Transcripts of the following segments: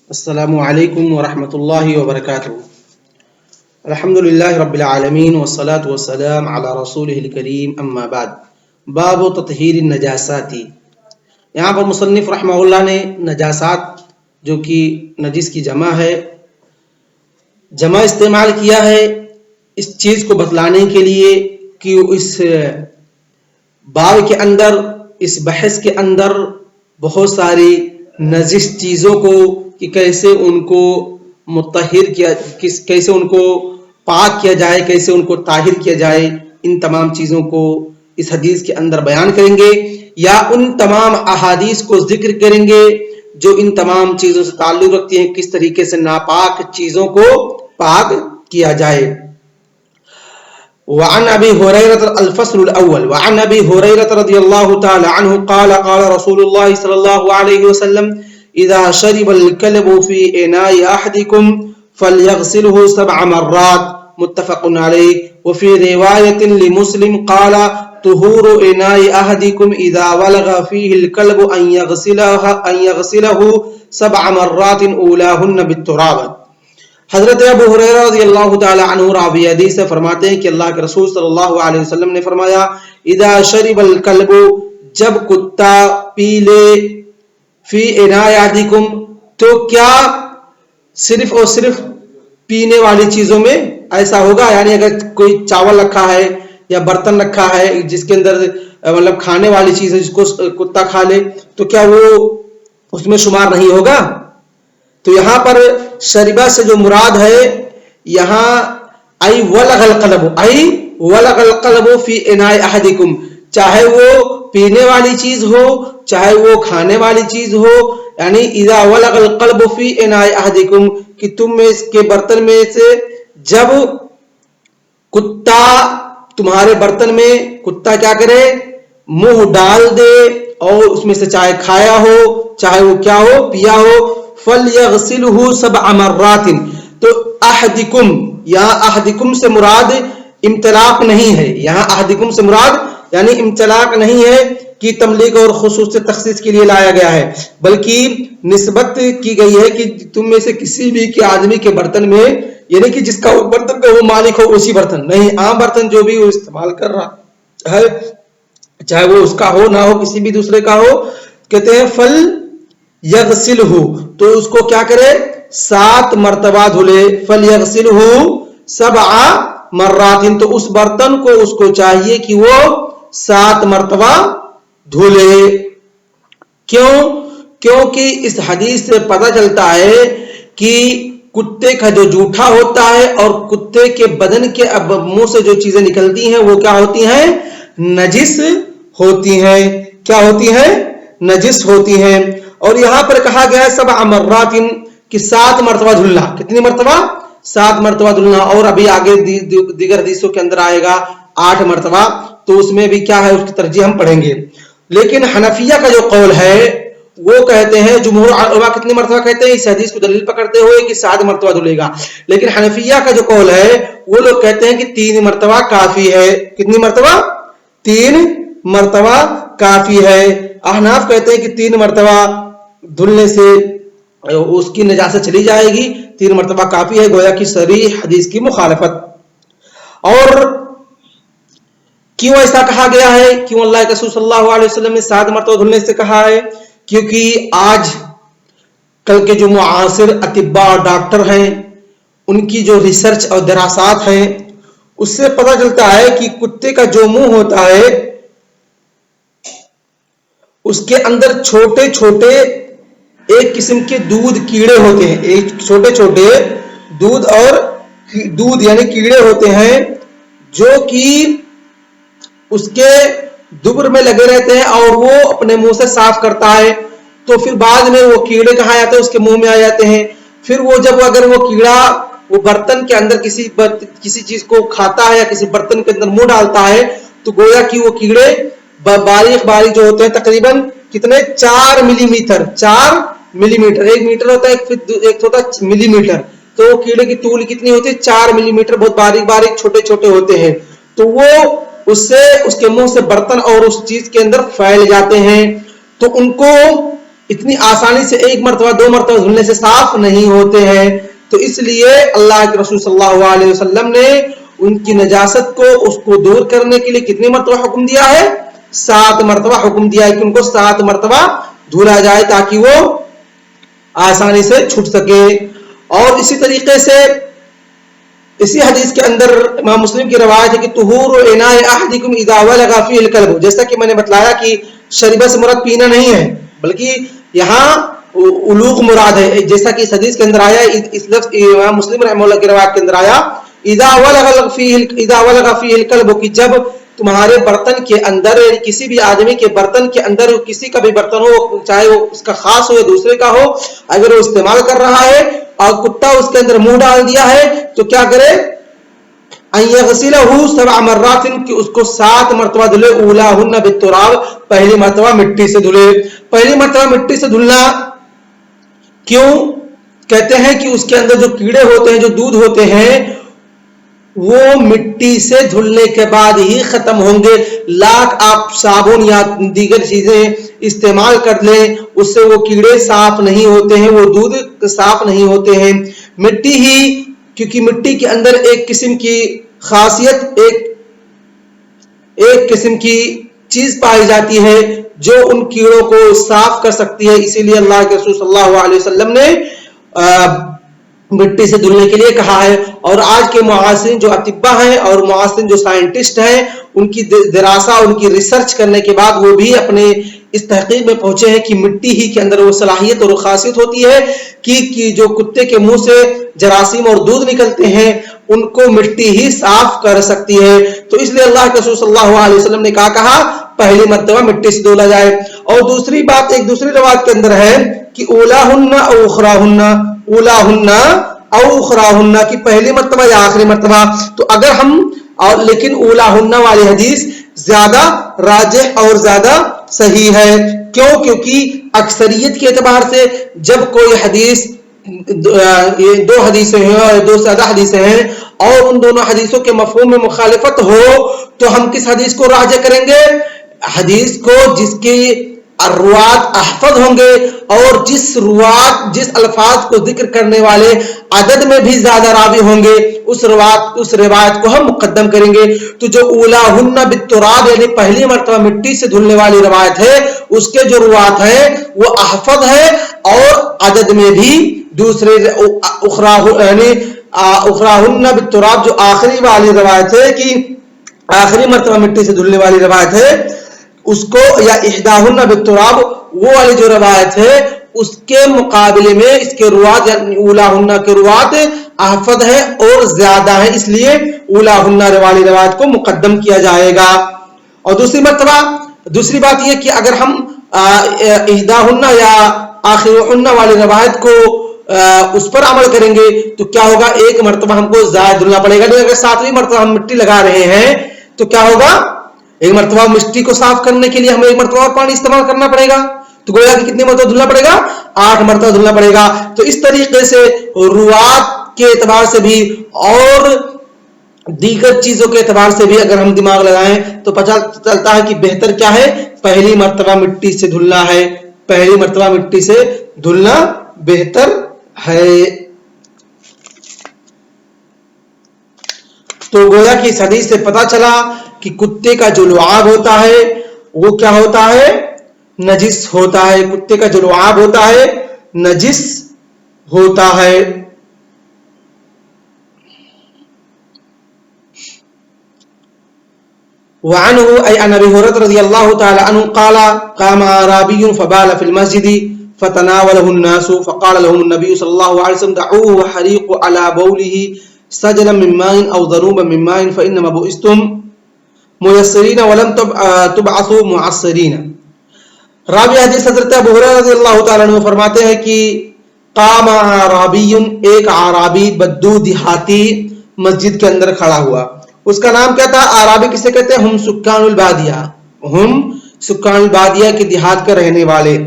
السلام علیکم ورحمۃ اللہ وبرکاتہ۔ الحمدللہ رب العالمین والصلاة والسلام علی رسولہ الکریم، اما بعد۔ باب تطہیر النجاسات۔ یہاں پر مصنف رحمہ اللہ نے نجاسات جو کہ نجس کی جمع ہے، جمع استعمال کیا ہے اس چیز کو بتلانے کے لیے کہ اس باب کے اندر، اس بحث کے اندر بہت ساری نجس چیزوں کو کہ کیسے ان کو مطہر کیا، کیسے ان کو پاک کیا جائے، کیسے ان کو طاہر کیا جائے، ان تمام چیزوں کو اس حدیث کے اندر بیان کریں گے، یا ان تمام احادیث کو ذکر کریں گے جو ان تمام چیزوں سے تعلق رکھتی ہیں، کس طریقے سے ناپاک چیزوں کو پاک کیا جائے۔ وعن ابي هريره الفصل الاول وعن ابي هريره رضي الله تعالى عنه قال قال رسول الله صلى الله عليه وسلم اذا شرب الكلب في اناء احدكم فليغسله 7 مرات متفق عليه وفي روايه لمسلم قال طهور اناء احدكم اذا ولغ فيه الكلب ان يغسله 7 مرات اولاهن بالتراب۔ حضرت ابو ہریرہ رضی اللہ تعالی عنہ راوی حدیث سے فرماتے ہیں کہ اللہ کے رسول صلی اللہ علیہ وسلم نے فرمایا، اذا شرب الکلب، جب کتا پی لے، فی اناء احدکم، تو کیا صرف اور صرف پینے والی چیزوں میں ایسا ہوگا؟ یعنی اگر کوئی چاول رکھا ہے یا برتن رکھا ہے جس کے اندر مطلب کھانے والی چیز ہے، جس کو کتا کھا لے، تو کیا وہ اس میں شمار نہیں ہوگا؟ تو یہاں پر شربہ سے جو مراد ہے، یہاں ای ولغ القلب، ای ولغ القلب فی اناء احدکم، چاہے وہ پینے والی چیز ہو چاہے وہ کھانے والی چیز ہو، یعنی اذا ولغ القلب فی اناء احدکم، کہ تم میں اس کے برتن میں سے جب کتا تمہارے برتن میں کتا کیا کرے، منہ ڈال دے، اور اس میں سے چاہے کھایا ہو چاہے وہ کیا ہو، پیا ہو، فَلْيَغْسِلْهُ 7 مرات، تو احدکم، یہاں احدکم سے مراد امتلاق نہیں ہے، یہاں احدکم سے مراد یعنی امتلاق نہیں ہے کہ تملیغ اور خصوص تخصیص کے لیے لایا گیا ہے، بلکہ نسبت کی گئی ہے کہ تم میں سے کسی بھی کے آدمی کے برتن میں، یعنی کہ جس کا برتن کا وہ مالک ہو اسی برتن، نہیں عام برتن جو بھی وہ استعمال کر رہا ہے، چاہے وہ اس کا ہو نہ ہو، کسی بھی دوسرے کا ہو، کہتے ہیں فل یغسلہ، تو اس کو کیا کرے، 7 مرتبہ دھلے، فل یغسلہ 7 مرات، تو اس برتن کو اس کو چاہیے کہ وہ 7 مرتبہ دھلے۔ کیونکہ اس حدیث سے پتہ چلتا ہے کہ کتے کا جو جوٹھا ہوتا ہے اور کتے کے بدن کے اب منہ سے جو چیزیں نکلتی ہیں وہ کیا ہوتی ہیں، نجس ہوتی ہیں، کیا ہوتی ہیں، نجس ہوتی ہیں۔ اور یہاں پر کہا گیا ہے 7 مرات، کہ 7 مرتبہ دھلنا، کتنی مرتبہ، 7 مرتبہ دھلنا، اور ابھی آگے دیگر حدیثوں کے اندر آئے گا 8 مرتبہ، تو اس میں بھی کیا ہے، اس کی ترجیح ہم پڑھیں گے۔ لیکن حنفیہ کا جو قول ہے وہ کہتے ہیں، جمہور علماء کتنی مرتبہ کہتے ہیں، اس حدیث کو دلیل پکڑتے ہوئے کہ 7 مرتبہ دھلے گا، لیکن حنفیہ کا جو قول ہے وہ لوگ کہتے ہیں کہ 3 مرتبہ کافی ہے۔ کتنی مرتبہ، 3 مرتبہ کافی ہے۔ احناف کہتے ہیں کہ 3 مرتبہ دھلنے سے اس کی نجاست چلی جائے گی، 3 مرتبہ کافی ہے، گویا کہ صریح حدیث کی مخالفت۔ اور کیوں ایسا کہا گیا ہے، کیوں اللہ کے رسول صلی اللہ علیہ وسلم نے 7 مرتبہ دھلنے سے کہا ہے؟ کیونکہ آج کل کے جو معاصر اطباء اور ڈاکٹر ہیں، ان کی جو ریسرچ اور دراسات ہیں، اس سے پتہ چلتا ہے کہ کتے کا جو منہ ہوتا ہے اس کے اندر چھوٹے چھوٹے ایک قسم کے دودھ کیڑے ہوتے ہیں، ایک چھوٹے چھوٹے دودھ یعنی کیڑے ہوتے ہیں جو کہ اس کے دبر میں لگے رہتے ہیں، اور وہ اپنے منہ سے صاف کرتا ہے، تو پھر بعد میں وہ کیڑے کہاں آتے ہیں، اس کے منہ میں آ جاتے ہیں۔ پھر وہ جب اگر وہ کیڑا وہ برتن کے اندر کسی چیز کو کھاتا ہے یا کسی برتن کے اندر منہ ڈالتا ہے، تو گویا کہ وہ کیڑے باریک باریک جو ہوتے ہیں، تقریباً کتنے، 4 ملی میٹر، 4 ملی میٹر، 1 میٹر ہوتا ہے، ایک ہوتا ہے ملی میٹر، تو وہ کیڑے کی طول کتنی ہوتی ہے، 4 ملی میٹر، بہت باریک باریک چھوٹے چھوٹے ہوتے ہیں، تو وہ اس سے اس کے منہ سے برتن اور اس چیز کے اندر پھیل جاتے ہیں، تو ان کو اتنی آسانی سے ایک مرتبہ دو مرتبہ دھلنے سے صاف نہیں ہوتے ہیں. تو اس لیے اللہ کے رسول صلی اللہ علیہ وسلم نے ان کی نجاست کو اس کو دور کرنے کے لیے کتنی مرتبہ حکم دیا ہے؟ 7 مرتبہ حکم دیا ہے کہ ان کو 7 مرتبہ دھلا جائے تاکہ وہ آسانی سے چھٹ سکے. اور اسی طریقے سے اسی حدیث کے اندر امام مسلم کی روایت ہے کہ طہور اناء احدکم اذا ولغ فیہ الکلب. جیسا کہ میں نے بتلایا کہ شربہ سے مراد پینا نہیں ہے بلکہ یہاں علوق مراد ہے. جیسا کہ اس حدیث کے اندر آیا, اس لفظ امام مسلم رحمہ اللہ کی روایت کے اندر آیا اذا ولغ فیہ الکلب, کہ جب تمہارے برتن کے اندر, کسی بھی آدمی کے برتن کے اندر, کسی کا بھی برتن ہو, چاہے وہ اس کا خاص ہو یا دوسرے کا ہو, اگر وہ استعمال کر رہا ہے اور کتا اس کے اندر منہ ڈال دیا ہے تو کیا کرے؟ ان یغسلہ 7 مرات, کہ اس کو 7 مرتبہ دھلے. اولاہن بالتراب, پہلی مرتبہ مٹی سے دھلے. پہلی مرتبہ مٹی سے دھلنا کیوں؟ کہتے ہیں کہ اس کے اندر جو کیڑے ہوتے ہیں, جو دودھ ہوتے ہیں, وہ مٹی سے دھلنے کے بعد ہی ختم ہوں گے. لاکھ آپ صابن یا دیگر چیزیں استعمال کر لیں, اس سے وہ کیڑے صاف نہیں ہوتے ہیں, وہ دودھ صاف نہیں ہوتے ہیں. مٹی ہی, کیونکہ مٹی کے اندر ایک قسم کی خاصیت, ایک قسم کی چیز پائی جاتی ہے جو ان کیڑوں کو صاف کر سکتی ہے. اسی لیے اللہ کے رسول صلی اللہ علیہ وسلم نے مٹی سے دھلنے کے لیے کہا ہے. اور آج کے معاصرین جو اطباء ہیں اور معاصرین جو سائنٹسٹ ہیں, ان کی دراسہ, ان کی ریسرچ کرنے کے بعد وہ بھی اپنے اس تحقیق میں پہنچے ہیں کہ مٹی ہی کے اندر وہ صلاحیت اور خاصیت ہوتی ہے کہ جو کتے کے منہ سے جراثیم اور دودھ نکلتے ہیں ان کو مٹی ہی صاف کر سکتی ہے. تو اس لیے اللہ کے رسول صلی اللہ علیہ وسلم نے کہا پہلی مرتبہ مٹی سے دھولا جائے. اور دوسری بات, ایک دوسری روایت کے اندر ہے کہ اولاہن او اخراہن, اولاہن او اخراہن, کی پہلی مرتبہ یا آخری مرتبہ. تو اگر ہم, اور لیکن اولاہن والی حدیث زیادہ راجح اور زیادہ صحیح ہے. کیوں؟ کیونکہ اکثریت کے اعتبار سے جب کوئی حدیث, 2 حدیثیں ہیں اور 2 سے زیادہ حدیثیں ہیں, اور ان دونوں حدیثوں کے مفہوم میں مخالفت ہو, تو ہم کس حدیث کو راجح کریں گے؟ حدیث کو جس کی روات احفظ ہوں گے اور جس الفاظ کو ذکر کرنے والے عدد میں بھی زیادہ راوی ہوں گے, اس روایت کو ہم مقدم کریں گے. تو جو اولاہن بالتراب یعنی پہلی مرتبہ مٹی سے دھلنے والی روایت ہے, اس کے جو روات ہے وہ احفظ ہے اور عدد میں بھی دوسرے اخراہن بالتراب جو آخری والی روایت ہے کہ آخری مرتبہ مٹی سے دھلنے والی روایت ہے, اس کو, یا احداہن بالتراب وہ والی جو روایت ہے اس کے مقابلے میں اس کے روات یعنی اولاہن کے روات احفظ ہے اور زیادہ ہے, اس لیے اولاہن والی روایت کو مقدم کیا جائے گا. اور دوسری بات یہ کہ اگر ہم احداہن یا آخرہن والی روایت کو اس پر عمل کریں گے تو کیا ہوگا؟ ایک مرتبہ ہم کو زائد دھلنا پڑے گا. لیکن اگر 7ویں مرتبہ ہم مٹی لگا رہے ہیں تو کیا ہوگا؟ ایک مرتبہ مٹی کو صاف کرنے کے لیے ہمیں ایک مرتبہ اور پانی استعمال کرنا پڑے گا. تو گویا کہ کتنے مرتبہ دھلنا پڑے گا؟ 8 مرتبہ دھلنا پڑے گا. تو اس طریقے سے روات کے اعتبار سے بھی اور دیگر چیزوں کے اعتبار سے بھی اگر ہم دماغ لگائیں تو پتہ چلتا ہے کہ بہتر کیا ہے؟ پہلی مرتبہ مٹی سے دھلنا ہے, پہلی مرتبہ مٹی سے دھلنا بہتر ہے. تو گویا کہ اس حدیث سے پتہ چلا کہ کتے کا جو لعاب ہوتا ہے وہ کیا ہوتا ہے؟ نجس ہوتا ہے. کتے کا جو لعاب ہوتا ہے نجس ہوتا ہے. وعنه أي عن أبي هريرة رضي الله تعالى عنه قال قام أعرابي فبال في المسجد فتناوله الناس فقال لهم النبي صلى الله عليه وسلم دعوه وحريقوا على بوله سجلا من ماء أو ذنوبا من ماء فإنما بئستم ميسرين ولم تبعثوا معسرين. راوی حدیث حضرت ابو ہریرہ رضی اللہ تعالیٰ عنہ فرماتے ہیں کہ قام اعرابی, ایک اعرابی بدو دیہاتی مسجد کے اندر کھڑا ہوا. اس کا نام کیا تھا؟ اعرابی کسے کہتے ہیں؟ ہم سکان البادیہ, ہم سکان البادیہ کے دیہات کے رہنے والے,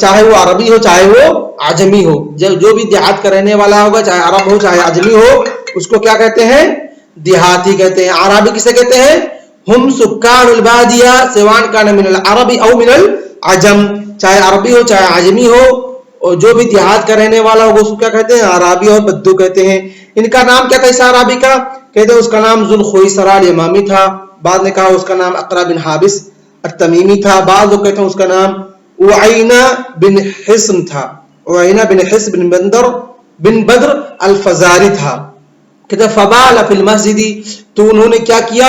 چاہے وہ عربی ہو چاہے وہ عجمی ہو, جو بھی دیہات کا رہنے والا ہوگا چاہے عرب ہو چاہے عجمی ہو اس کو کیا کہتے ہیں؟ دیہاتی کہتے ہیں. اعرابی کسے کہتے ہیں؟ ہم سکان البادیہ سواء کان من العرب او من عجم، چاہے عربی ہو چاہے عجمی ہو، اور جو بھی دیہات کا رہنے والا ہو اس کو کیا کہتے ہیں؟ عرابی اور بدو کہتے ہیں۔ ان کا نام کیا تھا اس عرابی کا؟ کہتے ہیں اس کا نام ذوالخویصرہ الیمامی تھا، بعد نے کہا اس کا نام اقرا بن حابس التمیمی تھا، بعض لوگ کہتے ہیں اس کا نام اعینہ بن حصن تھا، اعینہ بن حصن بن بدر الفزاری تھا۔ کہتے فبال فی المسجد، تو انہوں نے کیا کیا؟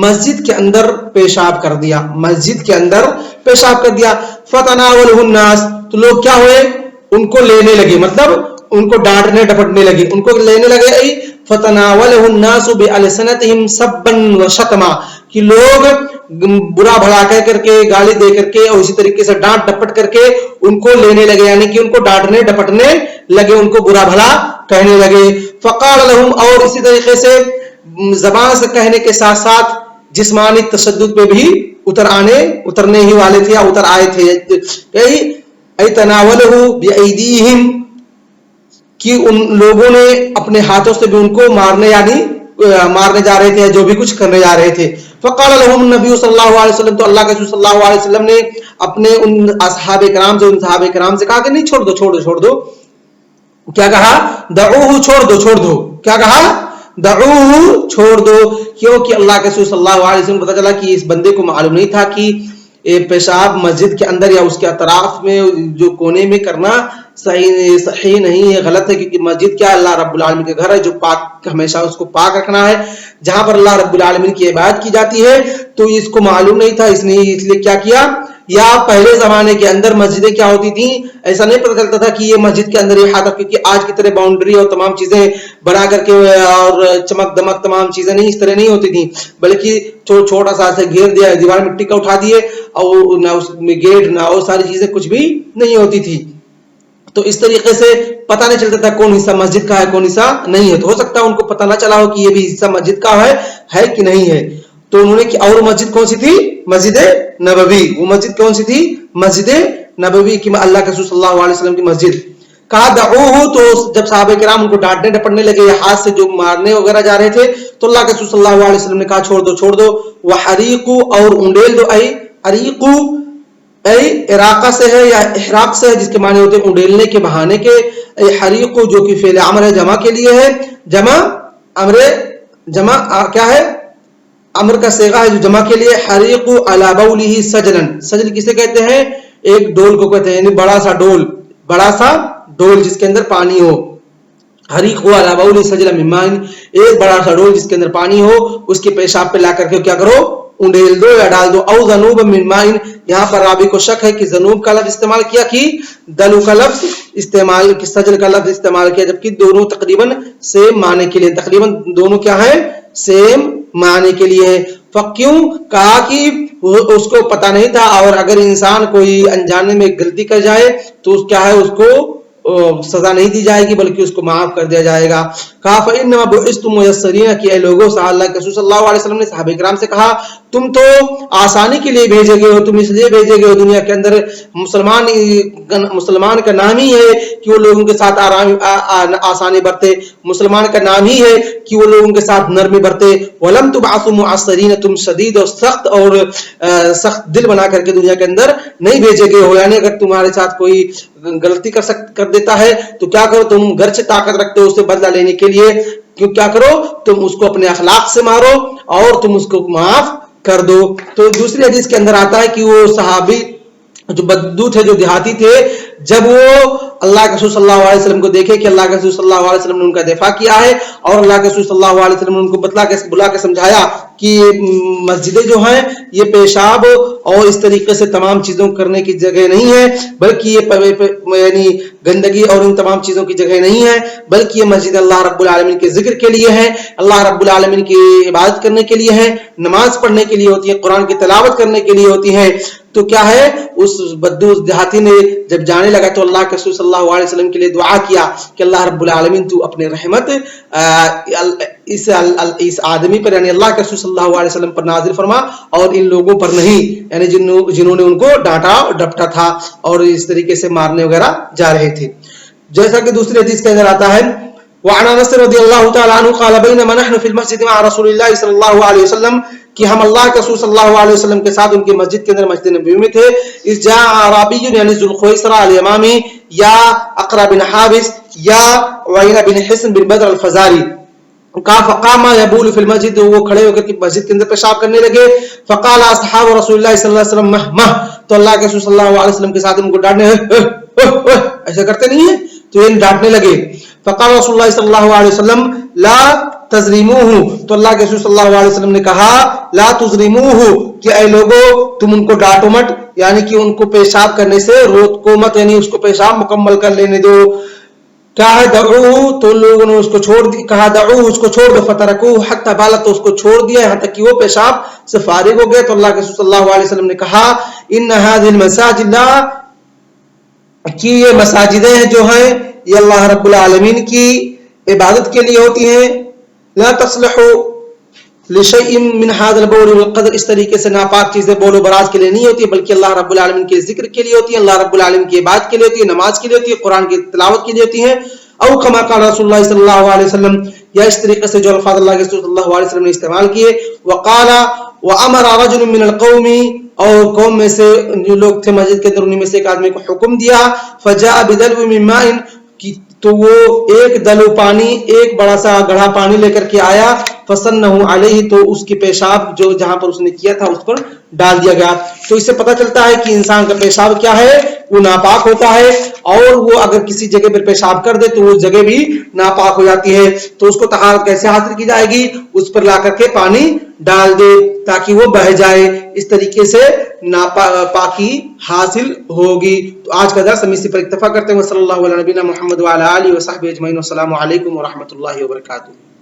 مسجد کے اندر پیشاب کر دیا، مسجد کے اندر پیشاب کر دیا۔ فتناولہ الناس، تو لوگ کیا ہوئے؟ ان کو لینے لگے، مطلب ان کو ڈانٹنے ڈپٹنے لگے، ان کو لینے لگے۔ فتناولہ الناس بالسنتہم سبا وشتما، کہ لوگ برا بھلا کہہ کر کے، گالی دے کر کے اور اسی طریقے سے ڈانٹ ڈپٹ کر کے ان کو لینے لگے، یعنی کہ ان کو ڈانٹنے ڈپٹنے لگے، ان کو برا بھلا کہنے لگے۔ فقال لهم، اور اسی طریقے سے زبان سے کہنے کے ساتھ ساتھ جسمانی تشدد پہ بھی اترنے ہی والے تھے یا اتر آئے تھے۔ ایتناولہ بایدیہم، کہ ان لوگوں نے اپنے ہاتھوں سے بھی ان کو مارنے، یعنی مارنے جا رہے تھے، جو بھی کچھ کرنے جا رہے تھے۔ فقال لهم النبی صلی اللہ علیہ وسلم، تو اللہ کے رسول صلی اللہ علیہ وسلم نے اپنے ان اصحاب کرام سے، ان صحابہ کرام سے کہا کہ نہیں، چھوڑ دو۔ کیا کہا؟ دعوہ، چھوڑ دو۔ کیا کہا؟ دعوہ، چھوڑ دو، کیونکہ اللہ کے رسول صلی اللہ علیہ وسلم کو پتہ چلا کہ اس بندے کو معلوم نہیں تھا کہ پیشاب مسجد کے اندر یا اس کے اطراف میں جو کونے میں کرنا صحیح نہیں ہے، غلط ہے، کیونکہ مسجد کیا؟ اللہ رب العالمین کے گھر ہے، جو پاک، ہمیشہ اس کو پاک رکھنا ہے، جہاں پر اللہ رب العالمین کی عبادت کی جاتی ہے۔ تو اس کو معلوم نہیں تھا، اس لیے کیا کیا؟ یا پہلے زمانے کے اندر مسجدیں کیا ہوتی تھیں، ایسا نہیں پتہ چلتا تھا کہ یہ مسجد کے اندر یہ حاطف، کیونکہ آج کی طرح باؤنڈری اور تمام چیزیں بنا کر کے اور چمک دمک تمام چیزیں نہیں، اس طرح نہیں ہوتی تھیں، بلکہ چھوٹا سا سے گھیر دیا، دیوار مٹی کا اٹھا دیے، اور نہ اس میں گیٹ نہ اور ساری چیزیں کچھ بھی نہیں ہوتی تھی۔ تو اس طریقے سے پتہ نہیں چلتا تھا کون حصہ مسجد کا ہے کون حصہ نہیں ہے۔ تو ہو سکتا ہے ان کو پتہ نہ چلا ہو کہ یہ بھی حصہ مسجد کا ہے کہ نہیں ہے۔ تو انہوں نے اور مسجد کون سی تھی؟ مسجد نبوی۔ وہ مسجد کون سی تھی؟ مسجد نبوی کی، اللہ کے رسول صلی اللہ علیہ وسلم کی مسجد۔ کہا دعوہ، تو جب صحابہ کرام ان کو ڈانٹنے ڈپٹنے لگے، ہاتھ سے جو مارنے وغیرہ جا رہے تھے، تو اللہ کے رسول صلی اللہ علیہ وسلم نے کہا چھوڑ دو۔ وحریقو، اور انڈیل دو، اریقو عراقہ سے ہے یا احراق سے ہے، جس کے معنی ہوتے ہیں انڈیلنے کے، بہانے کے۔ حریقو جو کہ فعل امر ہے، جمع کے لیے ہے، جمع کیا ہے؟ امر کا صیغہ ہے جو جمع کے لیے۔ حریق علی بولہ سجلا، سجل کسے کہتے ہیں؟ ایک ڈول کو کہتے ہیں، یعنی بڑا سا ڈول جس کے اندر پانی ہو۔ حریق علی بولہ سجلا من ماء، ایک بڑا سا ڈول جس کے اندر پانی ہو، اس کے پیشاب پہ لا کر کے کیا کرو؟ انڈیل دو یا ڈال دو۔ او ذنوب من ماء، یہاں پر راوی کو شک ہے کہ ذنوب کا لفظ استعمال کیا کہ دلو کا لفظ استعمال، کہ سجل کا لفظ استعمال کیا، جبکہ دونوں تقریباً سیم معنی کے لیے، تقریباً دونوں کیا ہے؟ سیم معنی کے لیے ہے۔ فکیوں، کہا کہ اس کو پتہ نہیں تھا، اور اگر انسان کوئی انجانے میں غلطی کر جائے تو کیا ہے؟ اس کو سزا نہیں دی جائے گی بلکہ اس کو معاف کر دیا جائے گا۔ کہا فإنما بعثتم ميسرین، کہ اے لوگوں، اللہ کے رسول صلی اللہ علیہ وسلم نے صحابہ کرام سے کہا تم تو آسانی کے لیے بھیجے گئے ہو، تم اس لیے بھیجے گئے ہو دنیا کے اندر، مسلمان کا نام ہی ہے کہ وہ لوگوں کے ساتھ آسانی برتے، مسلمان کا نام ہی ہے کہ وہ لوگوں کے ساتھ نرمی برتے۔ ولم تبعثوا معسرین، تم شدید اور سخت دل بنا کر کے دنیا کے اندر نہیں بھیجے گئے ہو، یعنی اگر تمہارے ساتھ کوئی غلطی کر دیتا ہے تو کیا کرو؟ تم گرچہ طاقت رکھتے ہو اس سے بدلہ لینے کے لیے، کیا کرو؟ تم اس کو اپنے اخلاق سے مارو اور تم اس کو معاف کر دو۔ تو دوسری حدیث کے اندر آتا ہے کہ وہ صحابی جو بدو تھے، جو دیہاتی تھے، جب وہ اللہ کے رسول صلی اللہ علیہ وسلم کو دیکھے کہ اللہ کے رسول صلی اللہ علیہ وسلم نے ان کا دفاع کیا ہے، اور اللہ کے رسول صلی اللہ علیہ وسلم نے ان کو بلا کے سمجھایا کہ مسجدیں جو ہیں یہ پیشاب اور اس طریقے سے تمام چیزوں کرنے کی جگہ نہیں ہے، بلکہ یہ یعنی گندگی اور ان تمام چیزوں کی جگہ نہیں ہے، بلکہ یہ مسجد اللہ رب العالمین کے ذکر کے لیے ہے، اللہ رب العالمین کی عبادت کرنے کے لیے ہے، نماز پڑھنے کے لیے ہوتی ہے، قرآن کی تلاوت کرنے کے لیے ہوتی ہے۔ تو کیا ہے؟ اس بدو دیہاتی نے جب جانے لگا تو اللہ کے رسول صلی اللہ علیہ وسلم کے لیے دعا کیا کہ اللہ رب العالمین تو اپنے رحمت اس آدمی پر، یعنی اللہ کے رسول صلی اللہ علیہ وسلم پر نازل فرما، اور ان لوگوں پر نہیں، یعنی جنہوں نے ان کو ڈانٹا ڈپٹا تھا اور اس طریقے سے مارنے وغیرہ جا رہے تھے۔ جیسا کہ دوسری حدیث کے اندر آتا ہے، وعن انس رضی اللہ تعالی عنہ قال بینما نحن فی المسجد مع رسول اللہ صلی اللہ علیہ وسلم، کہ ہم اللہ کے رسول صلی اللہ علیہ وسلم کے ساتھ ان کی مسجد کے اندر مسجد نبوی میں تھے. اذ جاء اعرابی یعنی ذوالخویصرہ الیمامی یا اقرا بن حابس یا عوینہ بن حصن بن بدر الفزاری فقام یبول فی المسجد، وہ کھڑے ہو کر مسجد کے اندر پیشاب کرنے لگے. فقال اصحاب رسول اللہ صلی اللہ علیہ وسلم مہ، تو اللہ کے رسول صلی اللہ علیہ وسلم کے ساتھ ان کو ڈانٹنے ایسا کرتے نہیں ہیں تو یہ ڈانٹنے لگے. فقال رسول اللہ صلی اللہ علیہ وسلم لا تظلموہ، تو اللہ کے رسول صلی اللہ علیہ وسلم نے کہا لا تظلموہ کہ اے لوگوں تم ان کو ڈانٹو مت، یعنی کہ ان کو پیشاب کرنے سے روکو مت، یعنی اس کو پیشاب مکمل کر لینے دو. کیا ہے دعوہ، تو لوگوں نے اس کو چھوڑ دی، کہا دعوہ اس کو چھوڑ دو، فترکوہ حتی بالت، تو اس کو چھوڑ دیا یہاں تک کہ وہ پیشاب سے فارغ ہو گئے. تو اللہ کے رسول صلی اللہ علیہ وسلم نے کہا ان هذه المساجد کہ یہ مساجدیں جو ہیں یہ اللہ رب العالمین کی عبادت کے لیے ہوتی ہیں. لا تصلح لشیء من هذا البول والقدر، اس طریقے سے ناپاک چیزیں بول و براز کے لیے نہیں ہوتی بلکہ اللہ رب العالمین کے ذکر کے لیے ہوتی ہیں، اللہ رب العالمین کی عبادت کے لیے ہوتی ہے، نماز کے لیے ہوتی ہے، قرآن کی تلاوت کے لیے ہوتی ہیں. او کما قال رسول اللہ صلی اللہ علیہ وسلم، یا اس طریقے سے جو الفاظ اللہ کے رسول صلی اللہ علیہ وسلم نے استعمال کیے. وقال وامر رجل من القوم، اور قوم میں سے جو لوگ تھے مسجد کے اندر انہیں میں سے ایک آدمی کو حکم دیا. فجاء بدلو من ماء، تو وہ ایک دلو پانی، ایک بڑا سا گڑھا پانی لے کر کے آیا. فسنہ علیہ، تو اس کی پیشاب جو جہاں پر اس نے کیا تھا اس پر ڈال دیا گیا. تو اس سے پتہ چلتا ہے کہ انسان کا پیشاب کیا ہے، وہ ناپاک ہوتا ہے، اور وہ اگر کسی جگہ پر پیشاب کر دے تو وہ جگہ بھی ناپاک ہو جاتی ہے. تو اس کو طہارت کیسے حاصل کی جائے گی، اس پر لا کر کے پانی ڈال دے تاکہ وہ بہہ جائے، اس طریقے سے پاکی حاصل ہوگی. تو آج کا درس ہم اسی پر اکتفا کرتے ہیں. صلی اللہ علیہ نبینا محمد وعلی آلہ وصحبہ اجمعین. والسلام علیکم ورحمۃ اللہ وبرکاتہ.